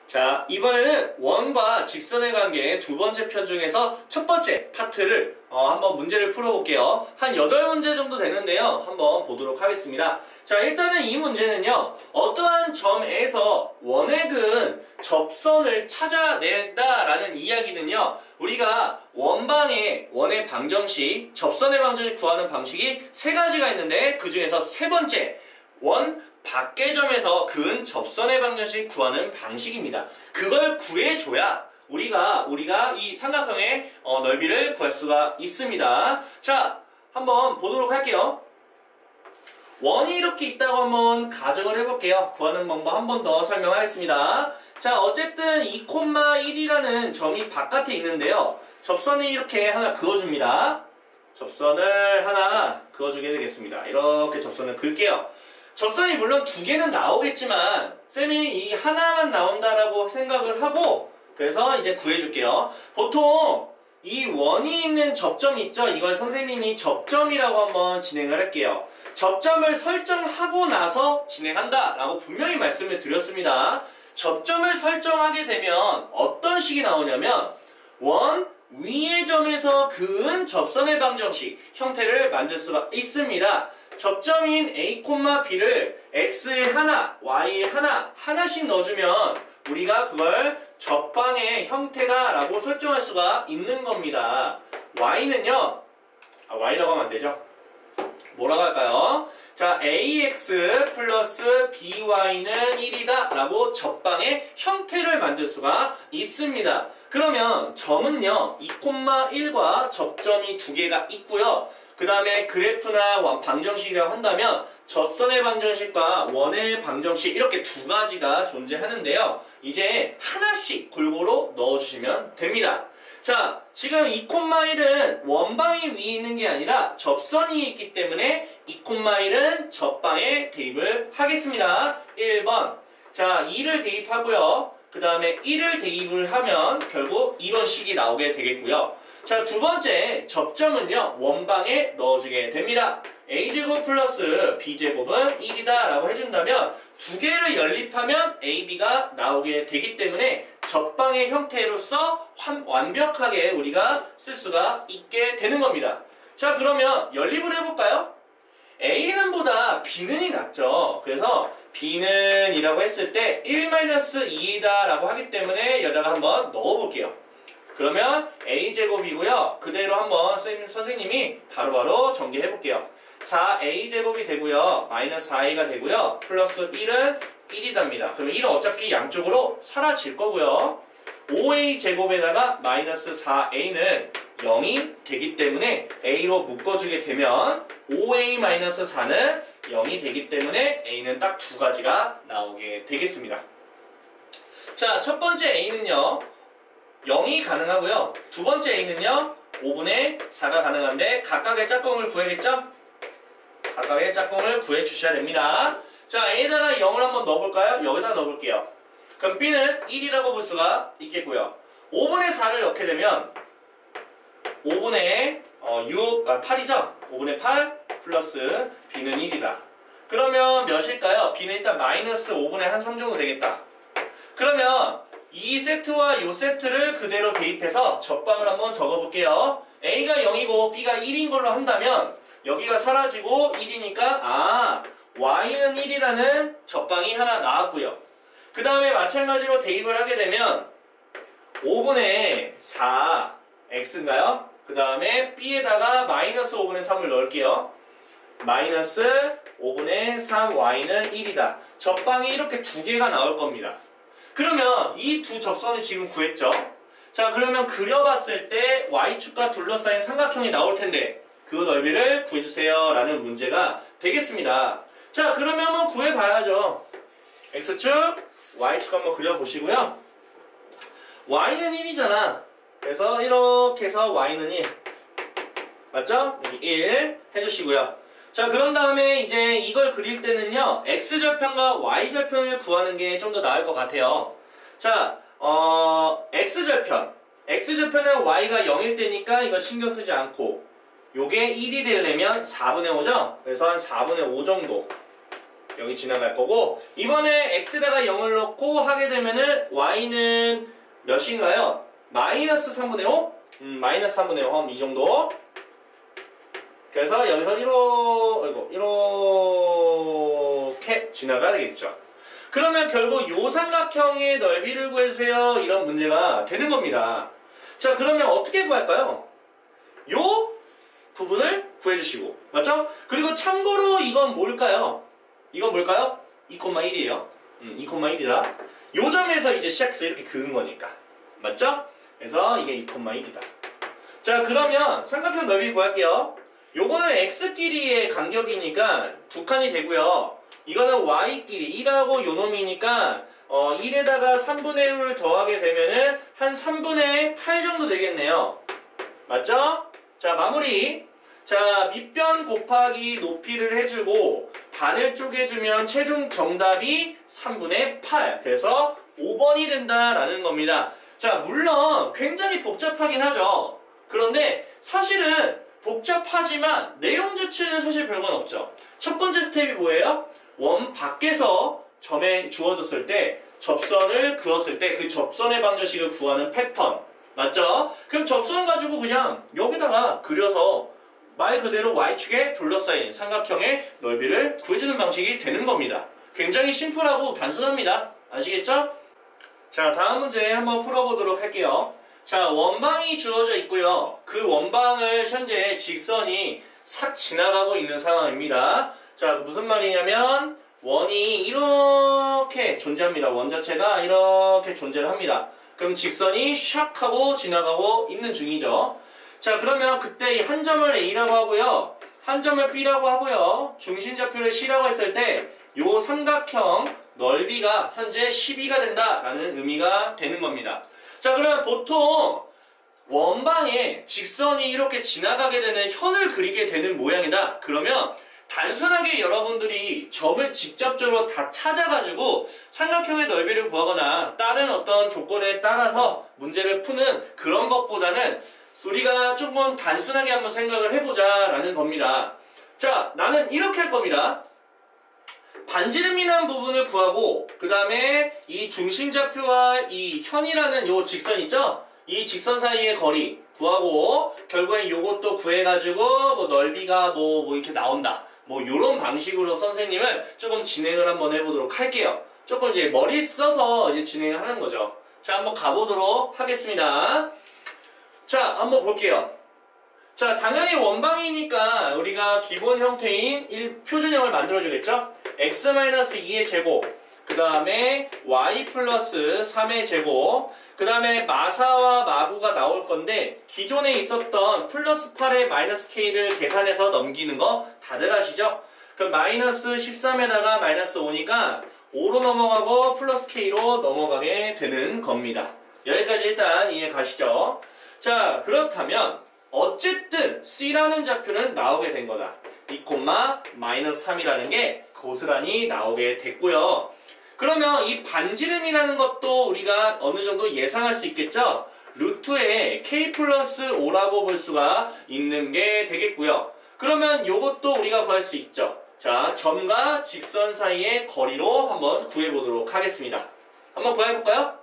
자, 이번에는 원과 직선의 관계의 두 번째 편 중에서 첫 번째 파트를 한번 문제를 풀어볼게요. 한 8문제 정도 되는데요. 한번 보도록 하겠습니다. 자, 일단은 이 문제는요. 어떠한 점에서 원에 그은 접선을 찾아낸다라는 이야기는요. 우리가 원의 방정식, 접선의 방정식 구하는 방식이 세 가지가 있는데 그 중에서 세 번째, 원 밖의 점에서 그은 접선의 방정식 구하는 방식입니다. 그걸 구해줘야 우리가 이 삼각형의 넓이를 구할 수가 있습니다. 자, 한번 보도록 할게요. 원이 이렇게 있다고 한번 가정을 해볼게요. 구하는 방법 한 번 더 설명하겠습니다. 자, 어쨌든 2,1이라는 점이 바깥에 있는데요. 접선이 이렇게 하나 그어줍니다. 접선을 하나 그어주게 되겠습니다. 이렇게 접선을 그을게요. 접선이 물론 두 개는 나오겠지만 쌤이 이 하나만 나온다라고 생각을 하고 그래서 이제 구해줄게요. 보통 이 원이 있는 접점 있죠? 이걸 선생님이 접점이라고 한번 진행을 할게요. 접점을 설정하고 나서 진행한다 라고 분명히 말씀을 드렸습니다. 접점을 설정하게 되면 어떤 식이 나오냐면 원 위의 점에서 그은 접선의 방정식 형태를 만들 수가 있습니다. 접점인 A, B를 X에 하나, Y에 하나씩 넣어주면 우리가 그걸 접방의 형태다 라고 설정할 수가 있는 겁니다. Y는요, Y라고 하면 안 되죠. 뭐라고 할까요? 자, AX 플러스 BY는 1이다 라고 접방의 형태를 만들 수가 있습니다. 그러면 점은요, 2,1과 접점이 두 개가 있고요. 그 다음에 그래프나 방정식이라고 한다면 접선의 방정식과 원의 방정식 이렇게 두 가지가 존재하는데요. 이제 하나씩 골고루 넣어주시면 됩니다. 자, 지금 2,1은 원방이 위에 있는 게 아니라 접선이 있기 때문에 2,1은 접방에 대입을 하겠습니다. 1번. 자, 2를 대입하고요. 그 다음에 1을 대입을 하면 결국 이런 식이 나오게 되겠고요. 자, 두 번째 접점은요. 원방에 넣어주게 됩니다. a제곱 플러스 b제곱은 1이다 라고 해준다면 두 개를 연립하면 ab가 나오게 되기 때문에 접방의 형태로서 완벽하게 우리가 쓸 수가 있게 되는 겁니다. 자, 그러면 연립을 해볼까요? a는 보다 b는이 낫죠. 그래서 b는 이라고 했을 때 1-2이다 라고 하기 때문에 여기다가 한번 넣어볼게요. 그러면 a제곱이고요. 그대로 한번 선생님이 바로바로 전개해볼게요. 4a제곱이 되고요. 마이너스 4a가 되고요. 플러스 1은 1이답니다. 그럼 1은 어차피 양쪽으로 사라질 거고요. 5a제곱에다가 마이너스 4a는 0이 되기 때문에 a로 묶어주게 되면 5a-4는 0이 되기 때문에 a는 딱 두 가지가 나오게 되겠습니다. 자, 첫 번째 a는요. 0이 가능하고요. 두 번째 a는요. 5분의 4가 가능한데 각각의 짝꿍을 구해야겠죠? 각각의 짝꿍을 구해주셔야 됩니다. 자, a에다가 0을 한번 넣어볼까요? 여기다 넣어볼게요. 그럼 b는 1이라고 볼 수가 있겠고요. 5분의 4를 넣게 되면 5분의 8이죠? 5분의 8 플러스 b는 1이다. 그러면 몇일까요? b는 일단 마이너스 5분의 3 정도 되겠다. 그러면 이 세트와 이 세트를 그대로 대입해서 접방을 한번 적어볼게요. a가 0이고 b가 1인 걸로 한다면 여기가 사라지고 1이니까 y는 1이라는 접방이 하나 나왔고요. 그 다음에 마찬가지로 대입을 하게 되면 5분의 4 x인가요? 그 다음에 b에다가 마이너스 5분의 3을 넣을게요. 마이너스 5분의 3 y는 1이다. 접방이 이렇게 두 개가 나올 겁니다. 그러면 이 두 접선을 지금 구했죠? 자, 그러면 그려봤을 때 y축과 둘러싸인 삼각형이 나올 텐데 그 넓이를 구해주세요 라는 문제가 되겠습니다. 자, 그러면 한번 구해봐야죠. x축, y축 한번 그려보시고요. y는 1이잖아. 그래서 이렇게 해서 y는 1. 맞죠? 여기 1 해주시고요. 자, 그런 다음에 이제 이걸 그릴 때는요. x절편과 y절편을 구하는 게 좀 더 나을 것 같아요. 자, x절편은 y가 0일 때니까 이거 신경 쓰지 않고 요게 1이 되려면 4분의 5죠? 그래서 한 4분의 5 정도 여기 지나갈 거고, 이번에 x에다가 0을 넣고 하게 되면은 y는 몇인가요? 마이너스 3분의 5? 마이너스 3분의 5. 이 정도. 그래서 여기서 이렇게 지나가야 되겠죠. 그러면 결국 요 삼각형의 넓이를 구해주세요. 이런 문제가 되는 겁니다. 자, 그러면 어떻게 구할까요? 요 부분을 구해주시고, 맞죠? 그리고 참고로 이건 뭘까요? 이건 뭘까요? 2,1이에요. 2,1이다. 요 점에서 이제 시작해서 이렇게 그은 거니까. 맞죠? 그래서 이게 2,1이다. 자, 그러면 삼각형 넓이 구할게요. 요거는 x끼리의 간격이니까 두 칸이 되고요. 이거는 y끼리 1하고 요 놈이니까 1에다가 3분의 1을 더하게 되면은 한 3분의 8 정도 되겠네요. 맞죠? 자, 마무리. 자, 밑변 곱하기 높이를 해주고 반을 쪼개주면 최종 정답이 3분의 8. 그래서 5번이 된다라는 겁니다. 자, 물론 굉장히 복잡하긴 하죠. 그런데 사실은 복잡하지만 내용 자체는 사실 별건 없죠. 첫 번째 스텝이 뭐예요? 원 밖에서 점에 주어졌을 때 접선을 그었을 때 그 접선의 방정식을 구하는 패턴. 맞죠? 그럼 접선을 가지고 그냥 여기다가 그려서 말 그대로 y축에 둘러싸인 삼각형의 넓이를 구해주는 방식이 되는 겁니다. 굉장히 심플하고 단순합니다. 아시겠죠? 자, 다음 문제 한번 풀어보도록 할게요. 자, 원방이 주어져 있고요. 그 원방을 현재 직선이 싹 지나가고 있는 상황입니다. 자, 무슨 말이냐면 원이 이렇게 존재합니다. 원 자체가 이렇게 존재를 합니다. 그럼 직선이 샥 하고 지나가고 있는 중이죠. 자, 그러면 그때 이 한 점을 A라고 하고요. 한 점을 B라고 하고요. 중심좌표를 C라고 했을 때 요 삼각형 넓이가 현재 12가 된다라는 의미가 되는 겁니다. 자, 그러면 보통 원방에 직선이 이렇게 지나가게 되는 현을 그리게 되는 모양이다. 그러면 단순하게 여러분들이 점을 직접적으로 다 찾아가지고 삼각형의 넓이를 구하거나 다른 어떤 조건에 따라서 문제를 푸는 그런 것보다는 우리가 조금 단순하게 한번 생각을 해보자 라는 겁니다. 자, 나는 이렇게 할 겁니다. 반지름이 난 부분을 구하고 그 다음에 이 중심좌표와 이 현이라는 요 직선 있죠? 이 직선 사이의 거리 구하고 결국엔 요것도 구해가지고 뭐 넓이가 뭐 이렇게 나온다. 뭐 요런 방식으로 선생님은 조금 진행을 한번 해보도록 할게요. 조금 이제 머리 써서 이제 진행을 하는 거죠. 자, 한번 가보도록 하겠습니다. 자, 한번 볼게요. 자, 당연히 원방이니까 우리가 기본 형태인 표준형을 만들어주겠죠? x-2의 제곱, 그 다음에 y 플러스 3의 제곱, 그 다음에 마사와 마구가 나올 건데 기존에 있었던 플러스 8의 마이너스 k를 계산해서 넘기는 거 다들 아시죠? 그 마이너스 13에다가 마이너스 5니까 5로 넘어가고 플러스 k로 넘어가게 되는 겁니다. 여기까지 일단 이해 가시죠? 자, 그렇다면 어쨌든 C라는 좌표는 나오게 된 거다. 2,-3이라는 게 고스란히 나오게 됐고요. 그러면 이 반지름이라는 것도 우리가 어느 정도 예상할 수 있겠죠? 루트에 k 플러스 5라고 볼 수가 있는 게 되겠고요. 그러면 이것도 우리가 구할 수 있죠. 자, 점과 직선 사이의 거리로 한번 구해보도록 하겠습니다. 한번 구해볼까요?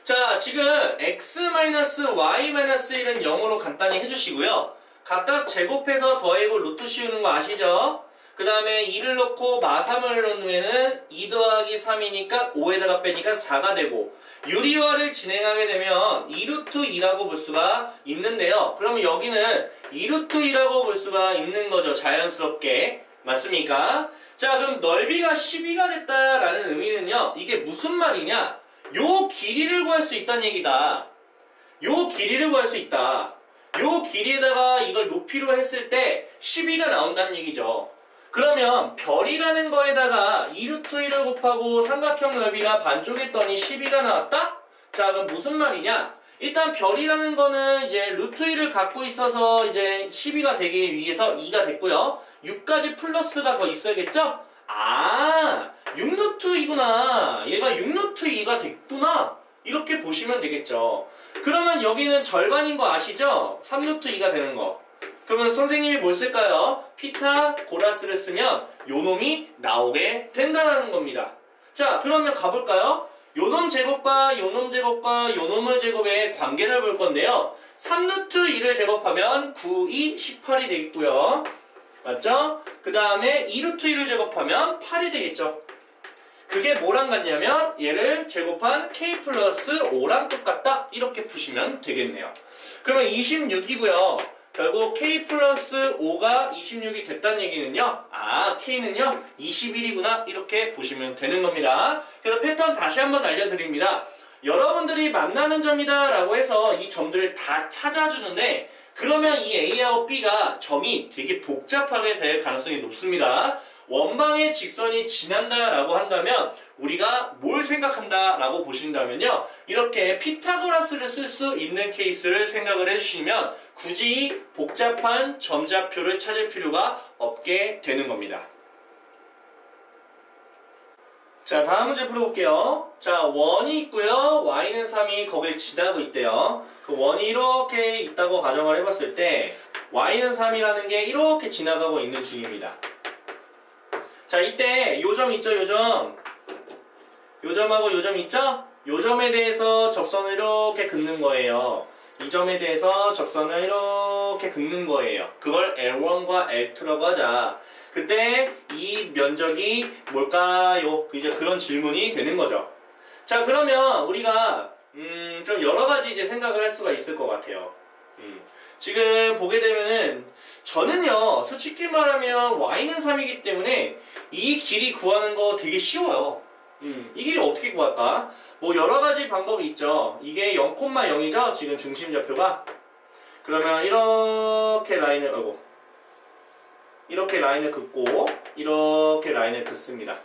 자, 지금 x-y-1은 0으로 간단히 해주시고요. 각각 제곱해서 더하고 루트 씌우는 거 아시죠? 그 다음에 2를 넣고 마3을 넣으면 2 더하기 3이니까 5에다가 빼니까 4가 되고 유리화를 진행하게 되면 2루트 2라고 볼 수가 있는데요. 그러면 여기는 2루트 2라고 볼 수가 있는 거죠. 자연스럽게. 맞습니까? 자, 그럼 넓이가 12가 됐다라는 의미는요. 이게 무슨 말이냐? 요 길이를 구할 수 있다는 얘기다. 요 길이를 구할 수 있다. 요 길이에다가 이걸 높이로 했을 때 12가 나온다는 얘기죠. 그러면 별이라는 거에다가 2루트 1을 곱하고 삼각형 넓이가 반쪽했더니 12가 나왔다? 자, 그럼 무슨 말이냐? 일단 별이라는 거는 이제 루트 1을 갖고 있어서 이제 12가 되기 위해서 2가 됐고요. 6까지 플러스가 더 있어야겠죠? 아, 6루트 2구나. 얘가 6루트 2가 됐구나. 이렇게 보시면 되겠죠. 그러면 여기는 절반인 거 아시죠? 3루트 2가 되는 거. 그러면 선생님이 뭘 쓸까요? 피타고라스를 쓰면 요놈이 나오게 된다는 겁니다. 자, 그러면 가볼까요? 요놈 제곱과 요놈 제곱과 요놈의 제곱의 관계를 볼 건데요. 3루트 2를 제곱하면 9, 2, 18이 되겠고요. 맞죠? 그 다음에 2루트 2를 제곱하면 8이 되겠죠. 그게 뭐랑 같냐면 얘를 제곱한 k 플러스 5랑 똑같다. 이렇게 푸시면 되겠네요. 그러면 26이고요. 결국 k 플러스 5가 26이 됐다는 얘기는요. 아, k는요 21이구나. 이렇게 보시면 되는 겁니다. 그래서 패턴 다시 한번 알려드립니다. 여러분들이 만나는 점이다 라고 해서 이 점들을 다 찾아주는데 그러면 이 A하고 B가 점이 되게 복잡하게 될 가능성이 높습니다. 원방의 직선이 지난다 라고 한다면 우리가 뭘 생각한다 라고 보신다면요. 이렇게 피타고라스를 쓸 수 있는 케이스를 생각을 해주시면 굳이 복잡한 점좌표를 찾을 필요가 없게 되는 겁니다. 자, 다음 문제 풀어볼게요. 자, 원이 있고요. y는 3이 거길 지나고 있대요. 그 원이 이렇게 있다고 가정을 해봤을 때 y는 3이라는 게 이렇게 지나가고 있는 중입니다. 자, 이때 요점 있죠, 요점. 요점하고 요점 있죠? 요점에 대해서 접선을 이렇게 긋는 거예요. 이 점에 대해서 접선을 이렇게 긋는 거예요. 그걸 L1과 L2라고 하자. 그때 이 면적이 뭘까요? 이제 그런 질문이 되는 거죠. 자, 그러면 우리가 좀 여러 가지 이제 생각을 할 수가 있을 것 같아요. 지금 보게 되면은 저는요, 솔직히 말하면 y는 3이기 때문에 이 길이 구하는 거 되게 쉬워요. 이 길이 어떻게 구할까? 뭐 여러 가지 방법이 있죠. 이게 0,0이죠? 지금 중심좌표가. 그러면 이렇게 라인을, 이렇게 라인을 긋고 이렇게 라인을 긋습니다.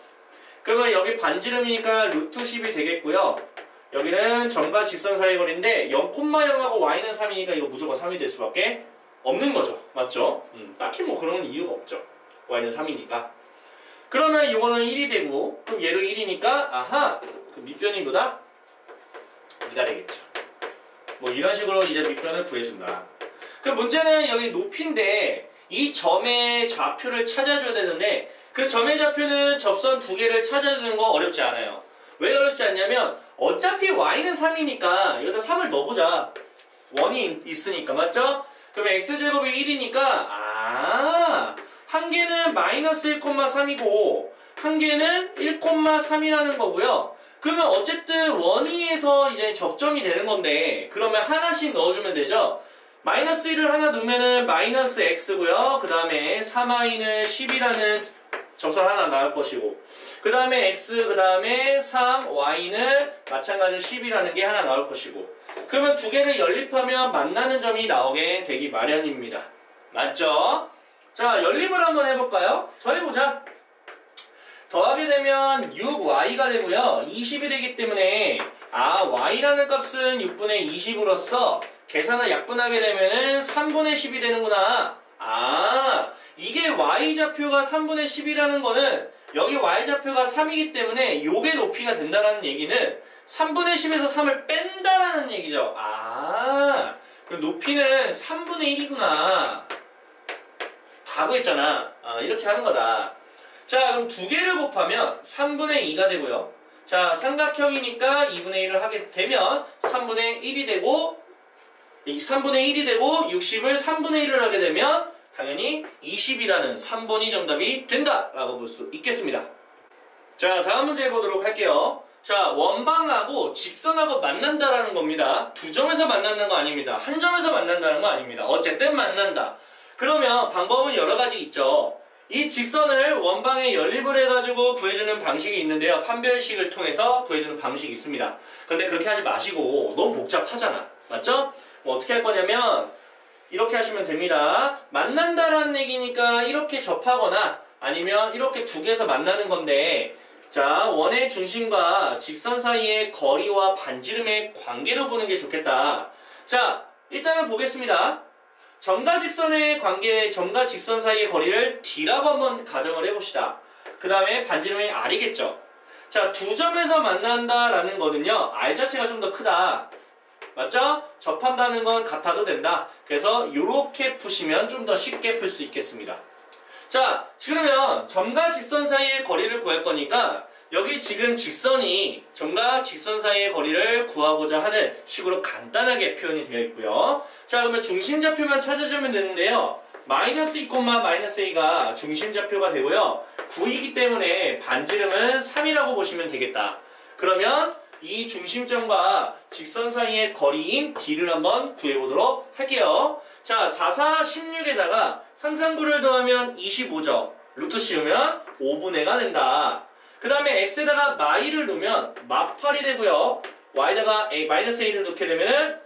그러면 여기 반지름이니까 루트 10이 되겠고요. 여기는 점과 직선 사이 거리인데 0,0하고 y는 3이니까 이거 무조건 3이 될 수밖에 없는 거죠. 맞죠? 딱히 뭐 그런 이유가 없죠. y는 3이니까. 그러면 이거는 1이 되고 그럼 얘도 1이니까 아하! 그 밑변이 뭐다? 2가 되겠죠. 뭐 이런 식으로 이제 밑변을 구해준다. 그 문제는 여기 높이인데 이 점의 좌표를 찾아줘야 되는데 그 점의 좌표는 접선 두 개를 찾아주는 거 어렵지 않아요. 왜 어렵지 않냐면 어차피 y는 3이니까 여기다 3을 넣어보자. 원이 있으니까 맞죠? 그러면 x제곱이 1이니까 한 개는 마이너스 1,3이고 한 개는 1,3이라는 거고요. 그러면 어쨌든 원위에서 이제 접점이 되는 건데 그러면 하나씩 넣어주면 되죠. 마이너스 1을 하나 넣으면은 마이너스 x고요. 그 다음에 3y는 10이라는 접선 하나 나올 것이고 그 다음에 x 그 다음에 3y는 마찬가지로 10이라는 게 하나 나올 것이고 그러면 두 개를 연립하면 만나는 점이 나오게 되기 마련입니다. 맞죠? 자, 연립을 한번 해볼까요? 더해보자. 더하게 되면 6y가 되고요. 20이 되기 때문에 y라는 값은 6분의 20으로서 계산을 약분하게 되면은 3분의 10이 되는구나. 이게 y좌표가 3분의 10이라는 거는 여기 y좌표가 3이기 때문에 요게 높이가 된다는 얘기는 3분의 10에서 3을 뺀다라는 얘기죠. 그럼 높이는 3분의 1이구나. 다 구했잖아. 이렇게 하는 거다. 자, 그럼 두 개를 곱하면 3분의 2가 되고요. 자, 삼각형이니까 2분의 1을 하게 되면 3분의 1이 되고 60을 3분의 1을 하게 되면 당연히 20이라는 3번이 정답이 된다라고 볼 수 있겠습니다. 자, 다음 문제 보도록 할게요. 자, 원방하고 직선하고 만난다라는 겁니다. 두 점에서 만난다는 거 아닙니다. 한 점에서 만난다는 거 아닙니다. 어쨌든 만난다. 그러면 방법은 여러 가지 있죠. 이 직선을 원방에 연립을 해가지고 구해주는 방식이 있는데요. 판별식을 통해서 구해주는 방식이 있습니다. 근데 그렇게 하지 마시고 너무 복잡하잖아. 맞죠? 뭐 어떻게 할 거냐면 이렇게 하시면 됩니다. 만난다라는 얘기니까 이렇게 접하거나 아니면 이렇게 두 개에서 만나는 건데 자, 원의 중심과 직선 사이의 거리와 반지름의 관계로 보는 게 좋겠다. 자, 일단은 보겠습니다. 점과 직선의 관계, 점과 직선 사이의 거리를 D라고 한번 가정을 해봅시다. 그 다음에 반지름이 R이겠죠. 자, 두 점에서 만난다라는 거는요, R 자체가 좀 더 크다. 맞죠? 접한다는 건 같아도 된다. 그래서 이렇게 푸시면 좀 더 쉽게 풀 수 있겠습니다. 자, 그러면 점과 직선 사이의 거리를 구할 거니까 여기 지금 직선이 점과 직선 사이의 거리를 구하고자 하는 식으로 간단하게 표현이 되어 있고요. 자, 그러면 중심좌표만 찾아주면 되는데요. 마이너스 2, 마이너스 a가 중심좌표가 되고요. 9이기 때문에 반지름은 3이라고 보시면 되겠다. 그러면 이 중심점과 직선 사이의 거리인 d를 한번 구해보도록 할게요. 자, 4, 4, 16에다가 3, 3, 9를 더하면 25죠. 루트 씌우면 5분의 가 된다. 그 다음에 x에다가 마이를 넣으면 마8이 되고요. y에다가 마이너스 a를 넣게 되면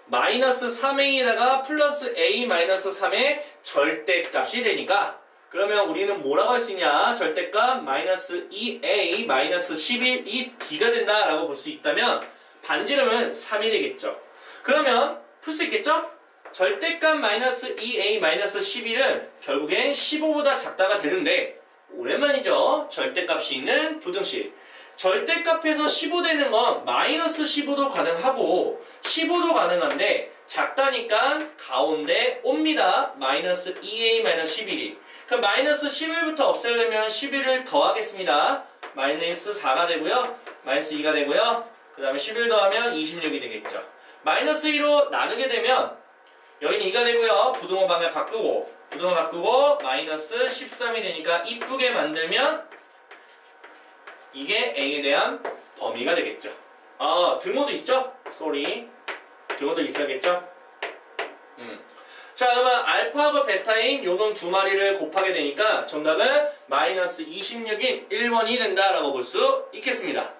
마이너스 3a에다가 플러스 a 마이너스 3의 절대값이 되니까 그러면 우리는 뭐라고 할 수 있냐? 절대값 마이너스 2a 마이너스 11이 d가 된다라고 볼 수 있다면 반지름은 3이 되겠죠. 그러면 풀 수 있겠죠? 절대값 마이너스 2a 마이너스 11은 결국엔 15보다 작다가 되는데 오랜만이죠. 절대값이 있는 부등식. 절대값에서 15 되는 건 마이너스 15도 가능하고 15도 가능한데 작다니까 가운데 옵니다. 마이너스 2a 마이너스 11이. 그럼 마이너스 11부터 없애려면 11을 더하겠습니다. 마이너스 4가 되고요. 마이너스 2가 되고요. 그 다음에 11 더하면 26이 되겠죠. 마이너스 2로 나누게 되면 여기는 2가 되고요. 부등호 방향 바꾸고 부등호 바꾸고 마이너스 13이 되니까 이쁘게 만들면 이게 a에 대한 범위가 되겠죠. 등호도 있죠? 쏘리. 등호도 있어야겠죠? 자, 그러면 알파하고 베타인 요놈 두 마리를 곱하게 되니까 정답은 마이너스 26인 1번이 된다라고 볼 수 있겠습니다.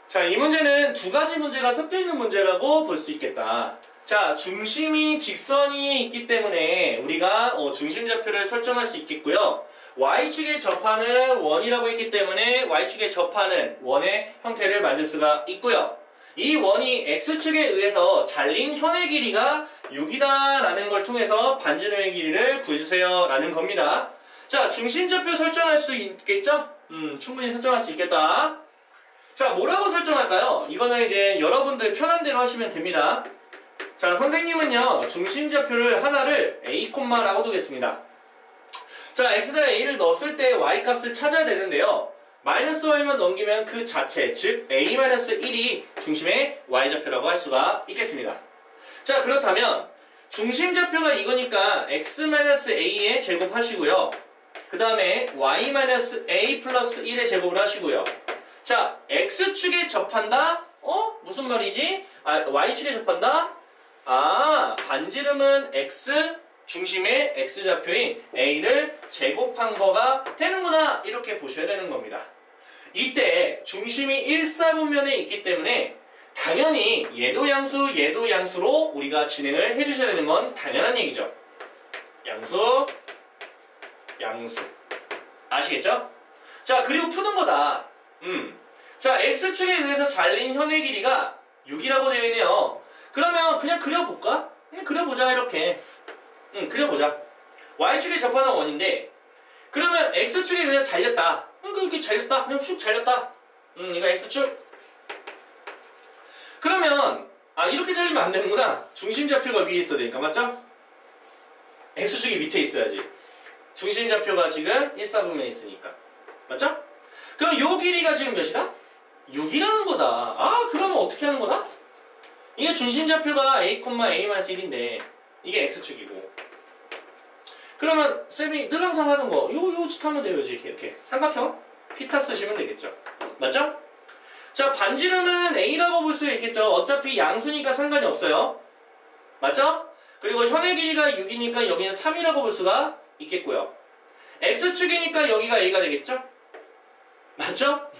자, 이 문제는 두 가지 문제가 섞여 있는 문제라고 볼 수 있겠다. 자, 중심이 직선이 있기 때문에 우리가 중심좌표를 설정할 수 있겠고요. y축에 접하는 원이라고 했기 때문에 y축에 접하는 원의 형태를 만들 수가 있고요. 이 원이 x축에 의해서 잘린 현의 길이가 6이다 라는 걸 통해서 반지름의 길이를 구해주세요 라는 겁니다. 자, 중심좌표 설정할 수 있겠죠? 충분히 설정할 수 있겠다. 자, 뭐라고 설정할까요? 이거는 이제 여러분들 편한 대로 하시면 됩니다. 자, 선생님은요 중심좌표를 하나를 a, 라고 두겠습니다. 자, x에다 a를 넣었을 때 y값을 찾아야 되는데요. 마이너스 y만 넘기면 그 자체, 즉 a-1이 중심의 y좌표라고 할 수가 있겠습니다. 자, 그렇다면 중심좌표가 이거니까 x-a의 제곱하시고요. 그 다음에 y-a 플러스 1의 제곱을 하시고요. 자, x축에 접한다? 무슨 말이지? y축에 접한다? 반지름은 x, 중심의 x좌표인 a를 제곱한 거가 되는구나 이렇게 보셔야 되는 겁니다. 이때 중심이 1사분면에 있기 때문에 당연히 얘도 양수, 얘도 양수로 우리가 진행을 해주셔야 되는 건 당연한 얘기죠. 양수, 양수. 아시겠죠? 자, 그리고 푸는 거다. 자, x축에 의해서 잘린 현의 길이가 6이라고 되어 있네요. 그러면 그냥 그려볼까? 그냥 그려보자 이렇게. 그려보자. y축에 접하는 원인데 그러면 x축에 의해서 잘렸다. 이렇게 잘렸다. 그냥 슉 잘렸다. 이거 x축. 그러면 이렇게 잘리면 안 되는구나. 중심좌표가 위에 있어야 되니까 맞죠? x축이 밑에 있어야지. 중심좌표가 지금 1사분면에 있으니까 맞죠? 그럼 요 길이가 지금 몇이다? 6이라는 거다. 그러면 어떻게 하는 거다? 이게 중심좌표가 a,a-1인데 이게 x축이고 그러면 쌤이 늘 항상 하는 거 요 짓 하면 돼요. 이렇게 삼각형 피타 쓰시면 되겠죠. 맞죠? 자, 반지름은 a라고 볼 수 있겠죠. 어차피 양수니까 상관이 없어요. 맞죠? 그리고 현의 길이가 6이니까 여기는 3이라고 볼 수가 있겠고요. x축이니까 여기가 a가 되겠죠? 맞죠?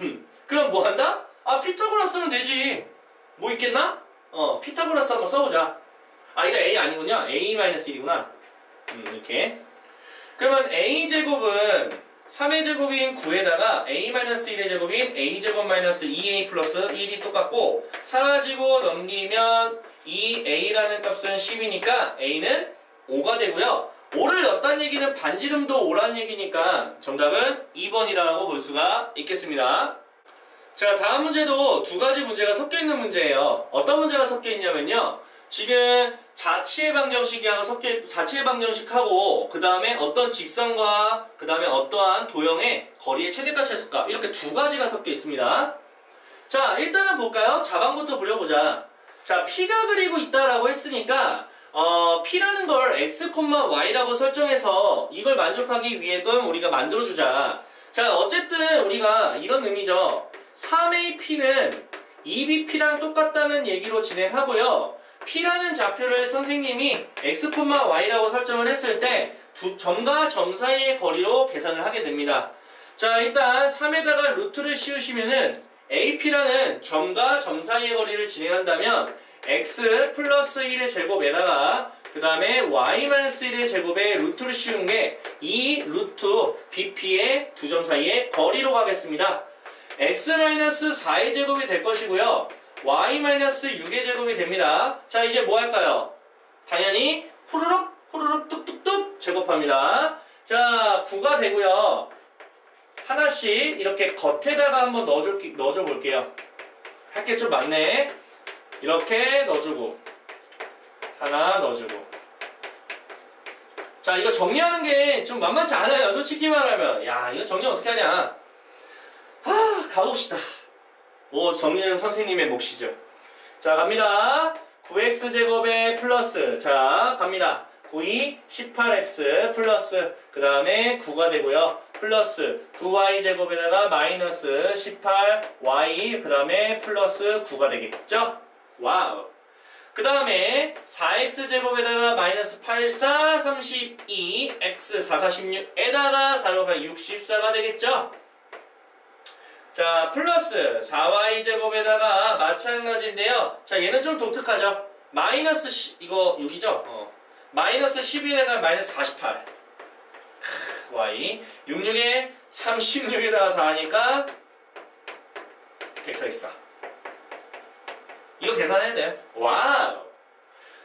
그럼 뭐 한다? 피타고라스는 되지. 뭐 있겠나? 피타고라스 한번 써보자. 이거 a 아니군요. a-1이구나. 이렇게. 그러면 a제곱은 3의 제곱인 9에다가 a-1의 제곱인 a제곱 마이너스 2a 플러스 1이 똑같고 사라지고 넘기면 2a라는 값은 10이니까 a는 5가 되고요. 5를 넣었다는 얘기는 반지름도 5라는 얘기니까 정답은 2번이라고 볼 수가 있겠습니다. 자, 다음 문제도 두 가지 문제가 섞여 있는 문제예요. 어떤 문제가 섞여 있냐면요. 지금 자치의 방정식하고 자치의 방정식하고 그 다음에 어떤 직선과 그 다음에 어떠한 도형의 거리의 최대값 최소값 이렇게 두 가지가 섞여 있습니다. 자, 일단은 볼까요? 자방부터 그려보자. 자, P가 그리고 있다라고 했으니까 P라는 걸 x, y라고 설정해서 이걸 만족하기 위해끔 우리가 만들어주자. 자, 어쨌든 우리가 이런 의미죠. 3AP는 2BP랑 똑같다는 얘기로 진행하고요. P라는 좌표를 선생님이 x, y라고 설정을 했을 때 두 점과 점 사이의 거리로 계산을 하게 됩니다. 자, 일단 3에다가 루트를 씌우시면은 AP라는 점과 점 사이의 거리를 진행한다면 x 플러스 1의 제곱에다가 그 다음에 y 마이너스 1의 제곱에 루트를 씌운 게 이 루트 BP의 두 점 사이의 거리로 가겠습니다. x 마이너스 4의 제곱이 될 것이고요. y 마이너스 6의 제곱이 됩니다. 자, 이제 뭐 할까요? 당연히 후루룩 후루룩 뚝뚝뚝 제곱합니다. 자, 9가 되고요. 하나씩 이렇게 겉에다가 한번 넣어줘 볼게요. 할 게 좀 많네. 이렇게 넣어주고 하나 넣어주고. 자, 이거 정리하는 게 좀 만만치 않아요. 솔직히 말하면. 야, 이거 정리 어떻게 하냐. 가봅시다. 뭐 정리는 선생님의 몫이죠. 자, 갑니다. 9x제곱에 플러스. 자, 갑니다. 9이 18x 플러스 그 다음에 9가 되고요. 플러스 9y제곱에다가 마이너스 18y 그 다음에 플러스 9가 되겠죠? 와우. 그 다음에 4x제곱에다가 마이너스 8, 4, 32, x 4, 46에다가 4로 64가 되겠죠? 자, 플러스 4y제곱에다가 마찬가지인데요. 자, 얘는 좀 독특하죠? 마이너스 10, 이거 6이죠? 마이너스 11에다가 마이너스 48 y 66에 36에다가 4하니까 144. 이거 계산해야 돼요. 와우.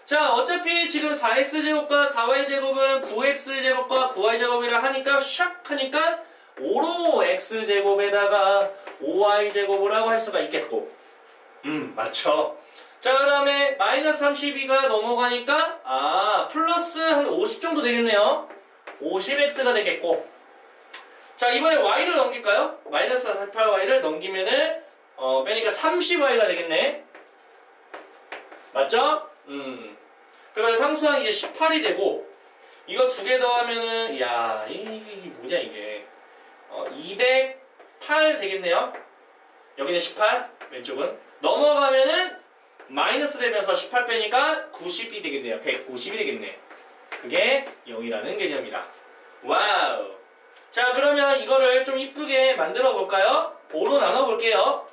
자, 어차피 지금 4x제곱과 4y제곱은 9x제곱과 9y제곱이라 하니까 샥 하니까 5로 x제곱에다가 5y제곱을 하고 할 수가 있겠고. 맞죠. 자, 그 다음에 마이너스 32가 넘어가니까 플러스 한 50 정도 되겠네요. 50x가 되겠고. 자, 이번에 y를 넘길까요? 마이너스 48y를 넘기면은 빼니까 30y가 되겠네. 맞죠? 그러면 상수항이 이제 18이 되고 이거 두 개 더하면은 야, 이게 뭐냐 이게 208 되겠네요. 여기는 18 왼쪽은 넘어가면은 마이너스 되면서 18 빼니까 90이 되겠네요. 190이 되겠네. 그게 0이라는 개념이다. 와우. 자, 그러면 이거를 좀 이쁘게 만들어 볼까요? 5로 나눠 볼게요.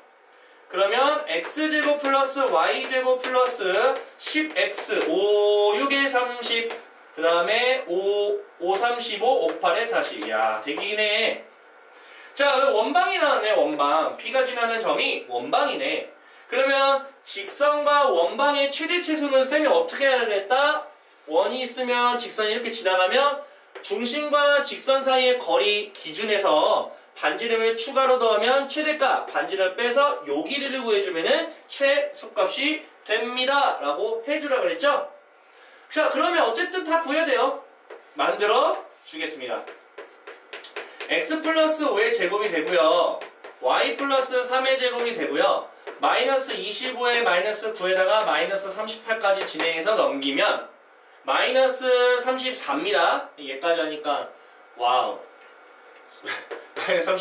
그러면 x제곱 플러스 y제곱 플러스 10x 5, 6에 30 그 다음에 5, 35, 5, 8에 40. 야, 되기네. 자, 원방이 나왔네. 원방. P가 지나는 점이 원방이네. 그러면 직선과 원방의 최대 최소는 쌤이 어떻게 해야겠다? 원이 있으면 직선이 이렇게 지나가면 중심과 직선 사이의 거리 기준에서 반지름을 추가로 더하면 최대값, 반지름을 빼서 요 길이를 구해주면은 최소값이 됩니다. 라고 해주라 그랬죠? 자, 그러면 어쨌든 다 구해야 돼요. 만들어 주겠습니다. x 플러스 5의 제곱이 되고요. y 플러스 3의 제곱이 되고요. 마이너스 25에 마이너스 9에다가 마이너스 38까지 진행해서 넘기면 마이너스 34입니다. 얘까지 하니까 와우. 마이너스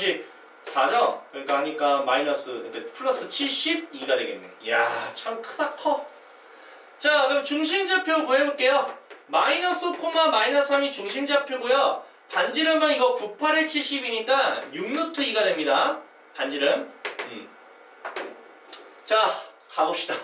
34죠? 그러니까 하니까 그러니까 플러스 72가 되겠네. 이야, 참 크다 커. 자, 그럼 중심좌표 구해볼게요. 마이너스 5, 마이너스 3이 중심좌표고요. 반지름은 이거 98에 70이니까 6루트2가 됩니다. 반지름. 자, 가봅시다.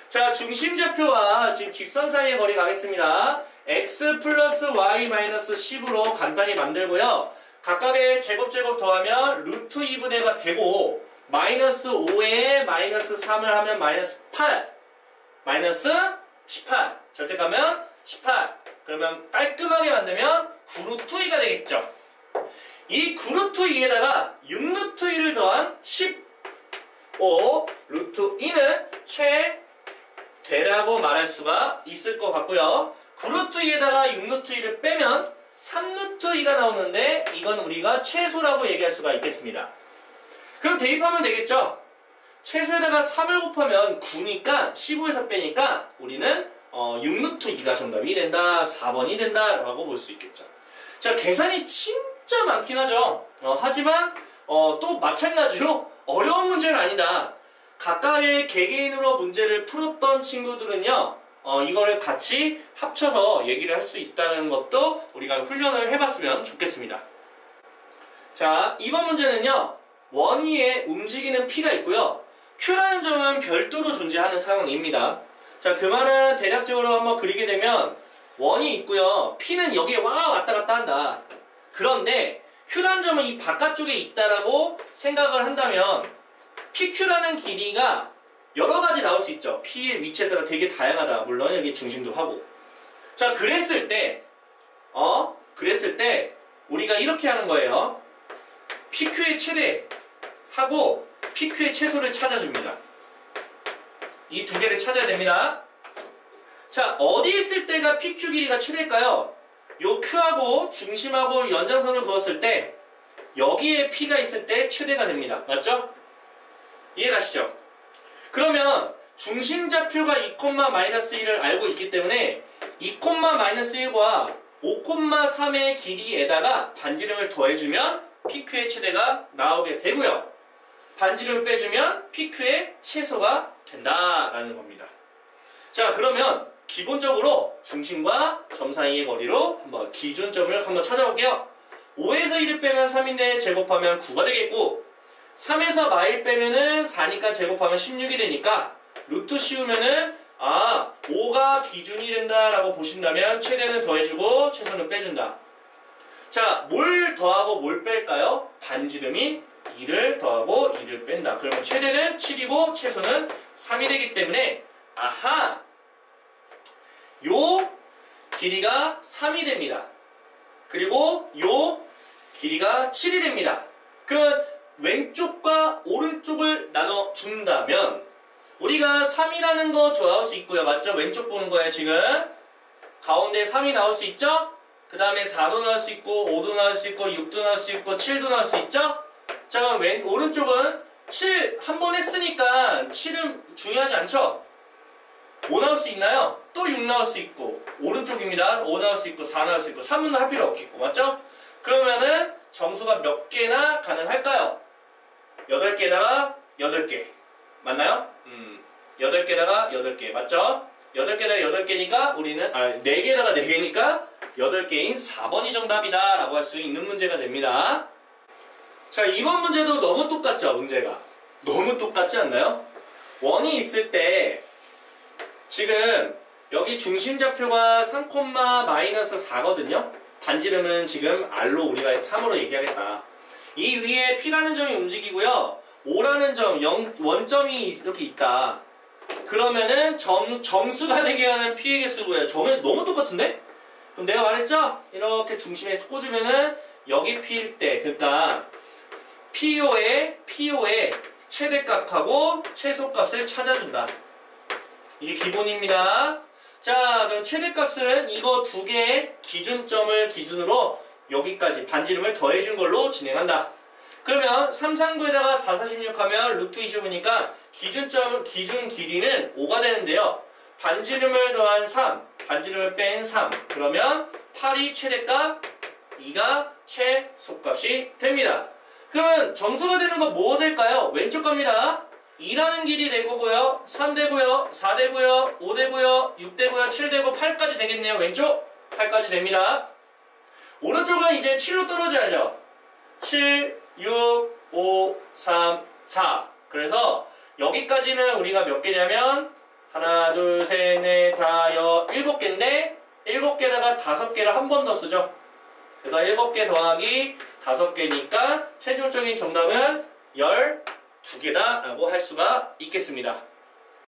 자, 중심좌표와 지금 직선 사이의 거리 가겠습니다. x 플러스 y 마이너스 10으로 간단히 만들고요. 각각의 제곱 더하면 루트 2분의가 되고 마이너스 5에 마이너스 3을 하면 마이너스 8 마이너스 18 절대가면 18 그러면 깔끔하게 만들면 9루트 2가 되겠죠. 이 9루트 2에다가 6루트 2를 더한 15 루트 2는 되라고 말할 수가 있을 것 같고요. 9루트 2에다가 6루트 2를 빼면 3루트 2가 나오는데 이건 우리가 최소라고 얘기할 수가 있겠습니다. 그럼 대입하면 되겠죠? 최소에다가 3을 곱하면 9니까 15에서 빼니까 우리는 6루트 2가 정답이 된다, 4번이 된다 라고 볼 수 있겠죠. 자, 계산이 진짜 많긴 하죠. 하지만 또 마찬가지로 어려운 문제는 아니다. 각각의 개개인으로 문제를 풀었던 친구들은요, 이거를 같이 합쳐서 얘기를 할 수 있다는 것도 우리가 훈련을 해봤으면 좋겠습니다. 자, 이번 문제는요, 원위에 움직이는 P가 있고요. Q라는 점은 별도로 존재하는 상황입니다. 자, 그 말은 대략적으로 한번 그리게 되면 원이 있고요. P는 여기에 왔다 갔다 한다. 그런데 Q라는 점은 이 바깥쪽에 있다라고 생각을 한다면 PQ라는 길이가 여러 가지 나올 수 있죠. P의 위치에 따라 되게 다양하다. 물론 여기 중심도 하고. 자, 그랬을 때 우리가 이렇게 하는 거예요. PQ의 최대하고 PQ의 최소를 찾아줍니다. 이 두 개를 찾아야 됩니다. 자, 어디 있을 때가 PQ 길이가 최대일까요? 요 Q하고 중심하고 연장선을 그었을 때 여기에 P가 있을 때 최대가 됩니다. 맞죠? 이해가시죠? 그러면 중심좌표가 2,-1을 알고 있기 때문에 2,-1과 5,3의 길이에다가 반지름을 더해주면 PQ의 최대가 나오게 되고요. 반지름을 빼주면 PQ의 최소가 된다라는 겁니다. 자, 그러면 기본적으로 중심과 점 사이의 거리로 한번 기준점을 한번 찾아볼게요. 5에서 1을 빼면 3인데 제곱하면 9가 되겠고, 3에서 마일 빼면은 4니까 제곱하면 16이 되니까 루트 씌우면은 5가 기준이 된다라고 보신다면 최대는 더해주고 최소는 빼준다. 자, 뭘 더하고 뭘 뺄까요? 반지름인 2를 더하고 2를 뺀다. 그러면 최대는 7이고 최소는 3이 되기 때문에 요 길이가 3이 됩니다. 그리고 요 길이가 7이 됩니다. 그 왼쪽과 오른쪽을 나눠준다면 우리가 3이라는 거 나올 수 있고요. 맞죠? 왼쪽 보는 거예요, 지금. 가운데 3이 나올 수 있죠? 그 다음에 4도 나올 수 있고 5도 나올 수 있고 6도 나올 수 있고 7도 나올 수 있죠? 자, 그럼 오른쪽은 7 한 번 했으니까 7은 중요하지 않죠? 5 나올 수 있나요? 또 6 나올 수 있고 오른쪽입니다. 5 나올 수 있고 4 나올 수 있고 3은 할 필요 없겠고 맞죠? 그러면은 정수가 몇 개나 가능할까요? 8개에다가 8개 맞나요? 8개에다가 8개 맞죠? 8개에다가 8개니까 우리는 4개에다가 4개니까 8개인 4번이 정답이다 라고 할 수 있는 문제가 됩니다. 자, 이번 문제도 너무 똑같죠? 문제가 너무 똑같지 않나요? 원이 있을 때 지금 여기 중심좌표가 3,-4거든요. 반지름은 지금 R로 우리가 3으로 얘기하겠다. 이 위에 P라는 점이 움직이고요. 5라는 점, 원점이 이렇게 있다. 그러면은 정수가 되게 하는 P의 개수고요. 정은 너무 똑같은데? 그럼 내가 말했죠? 이렇게 중심에 꽂으면은 여기 P일 때, 그러니까 PO의 최대값하고 최소값을 찾아준다. 이게 기본입니다. 자, 그럼 최대값은 이거 두 개의 기준점을 기준으로 여기까지 반지름을 더해준 걸로 진행한다. 그러면 3, 3, 9에다가 4, 4, 16 하면 루트 25니까 기준 길이는 5가 되는데요. 반지름을 더한 3, 반지름을 뺀 3. 그러면 8이 최대값, 2가 최소값이 됩니다. 그러면 정수가 되는 건 뭐 될까요? 왼쪽 갑니다. 2라는 길이 될 거고요. 3 되고요. 4 되고요. 5 되고요. 6 되고요. 7 되고 8까지 되겠네요. 왼쪽 8까지 됩니다. 오른쪽은 이제 7로 떨어져야죠. 7, 6, 5, 3, 4. 그래서 여기까지는 우리가 몇 개냐면 하나, 둘, 셋, 넷, 다, 7개인데 7개에다가 5개를 한 번 더 쓰죠. 그래서 7개 더하기 5개니까 최종적인 정답은 12개다 라고 할 수가 있겠습니다.